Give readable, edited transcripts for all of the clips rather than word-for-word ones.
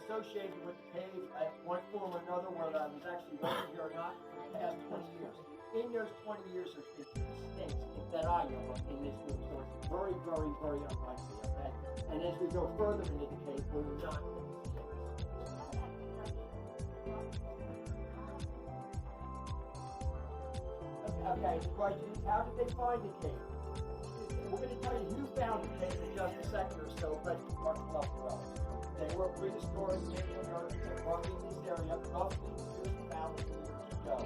associated with the cave at one form or another, whether I was actually working here or not, for the past 20 years. In those 20 years, there's been 2 mistakes that I know of in this room, so it's very, very, very unlikely, okay? And as we go further into the cave, we're not going to see it. Okay, the question is, how did they find the cave? We're going to tell you who found the cave in just a second or so, but you are love dwellers. They were prehistoric Indian Americans working in this area roughly 2,000 years ago.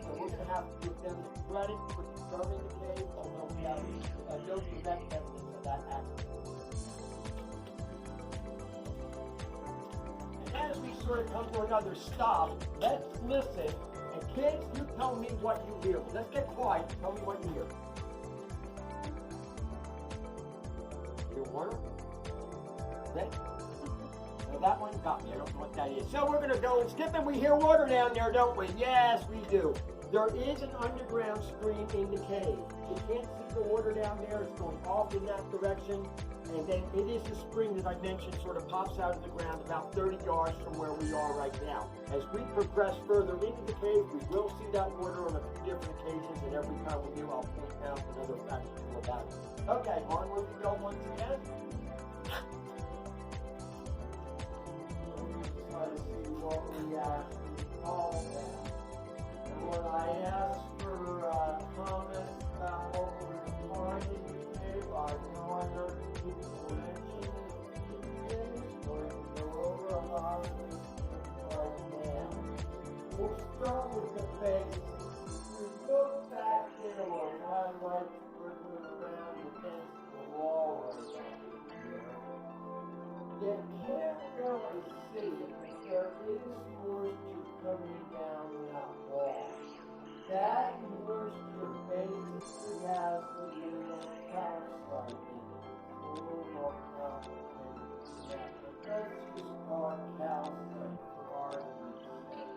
So we're going to have to give them the credit for discovering the cave, although we have no direct evidence of that action. And as we sort of come to another stop, let's listen. And kids, you tell me what you hear. Let's get quiet. Tell me what you hear. Hear water? Well, that one got me. I don't know what that is. So we're going to go and skip, and we hear water down there, don't we? Yes, we do. There is an underground stream in the cave. You can't see the water down there. It's going off in that direction. And then it is the spring that I mentioned sort of pops out of the ground about 30 yards from where we are right now. As we progress further into the cave, we will see that water on a few different occasions, and every time we do, I'll point out another fact about it. Okay, onward we go once again. Try to see what we actually call that. And when I ask for comments about what we're finding in the cave, I know I heard people mention it, so we can go over a lot of these things right now. We'll start with the basics. We look back there where my light sprinkling around against the wall right now. You can't really see it, but there is moisture coming down that wall. That moisture basically has a little parasite in it. A little more complicated than that. But let's just call it calcite for our understanding.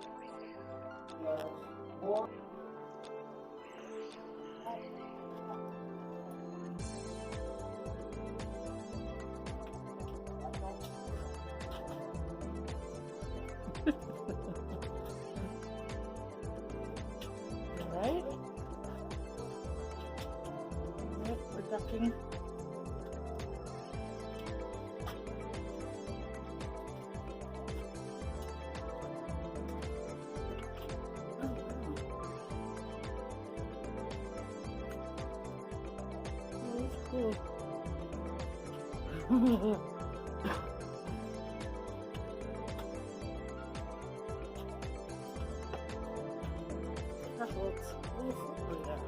There's more. Right? Right, we're ducking. Oh, that's cool. That looks awful there.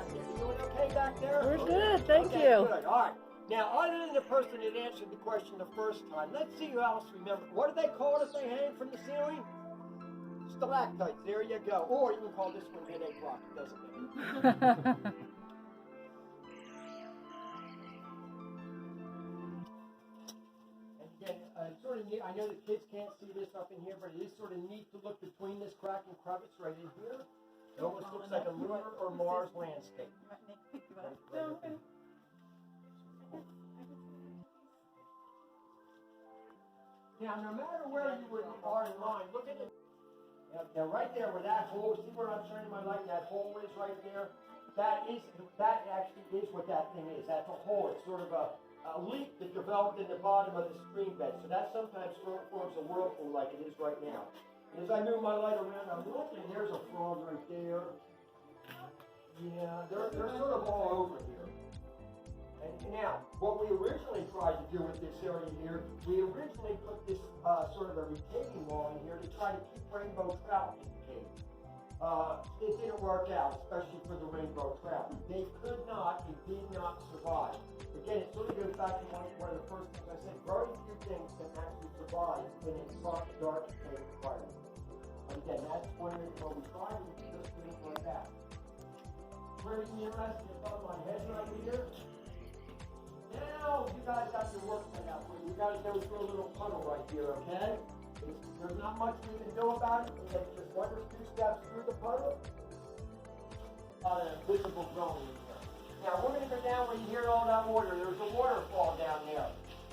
You doing okay back there? We're good, thank okay, you. Good. All right. Now, other than the person that answered the question the first time, let's see who else remembers. What do they call it if they hang from the ceiling? Stalactites. There you go. Or you can call this one headache rock. It doesn't matter. Sort of neat. I know the kids can't see this up in here, but it is sort of neat to look between this crack and crevice right in here. It almost looks like a lunar or Mars landscape. Now, no matter where you are in line, look at it. Now, right there where that hole, see where I'm shining my light? That hole is right there. That actually is what that thing is. That's a hole. It's sort of a leak that developed in the bottom of the stream bed. So that sometimes forms a whirlpool like it is right now. And as I move my light around, I'm looking, there's a frog right there. Yeah, they're sort of all over here. And now, what we originally tried to do with this area here, we originally put this sort of a retaining wall in here to try to keep rainbow trout in the cave. It didn't work out, especially for the rainbow trout. They could not and did not survive. Again, it sort of goes back to one of the first things I said. Very few things can actually survive in a soft, dark cave environment. And again, that's one of the reasons we tried to just things like that. Pretty interesting above my head right here. Now you guys got your work cut out for you. We got to go through a little tunnel right here, okay? There's not much we can do about it. We take just 1 or 2 steps through the puddle. Invisible zone in here. Now we're going to go down where you hear all that water. There's a waterfall down there.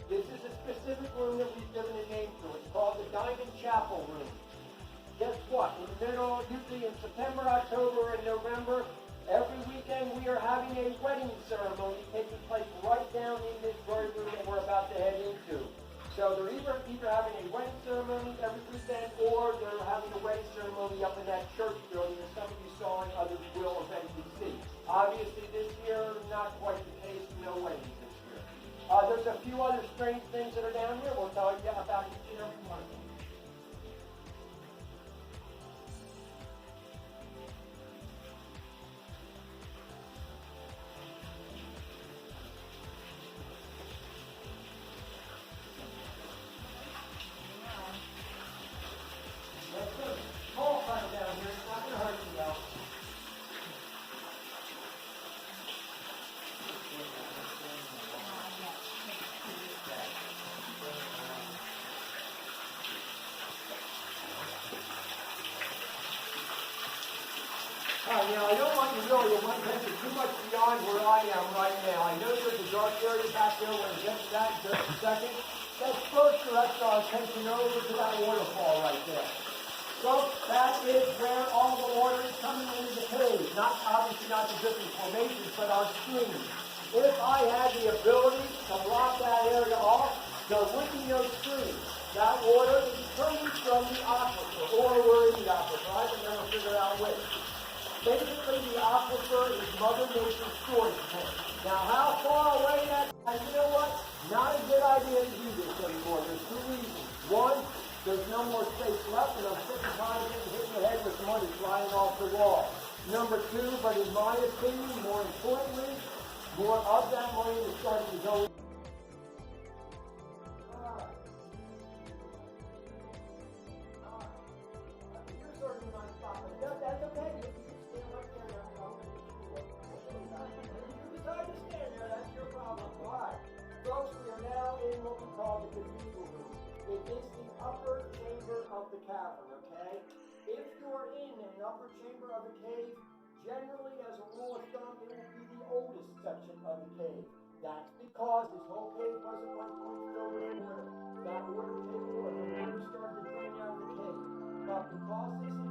This is a specific room that we've given a name to. It's called the Diamond Chapel Room. Guess what? In the middle, usually in September, October, and November, every weekend we are having a wedding ceremony taking place right down in this very room that we're about to head into. So they're either having a wedding ceremony every weekend, or they're having a wedding ceremony up in that church building that some of you saw and others will eventually see. Obviously this year, not quite the case, no weddings this year. There's a few other strange things that are down here. We'll tell you about each and every one of them. Now, I don't want you to know you might venture too much beyond where I am right now. I know there's a dark area back there. We're going to get to that in just a second. Let's first direct our attention over to that waterfall right there. So that is where all the water is coming into the cave. Obviously not the different formations, but our streams. If I had the ability to block that area off, there would be no streams. That water is coming from the aquifer, or we're in the aquifer. I can never figure out which. Basically, the aquifer is Mother Nature's storage tank. Now, how far away that? And you know what? Not a good idea to do this anymore. There's two reasons. One, there's no more space left, and I'm sick and tired of getting hit in the head with money flying off the wall. Number two, but in my opinion, more importantly, more of that money is starting to go. You're certainly my spot, but that's okay. Folks, we are now in what we call the cathedral room. It is the upper chamber of the cavern, okay? If you're in an upper chamber of a cave, generally, as a rule of thumb, it will be the oldest section of the cave. That's because this whole cave wasn't one point filled with water. That water table or the water started to drain out of the cave. But because this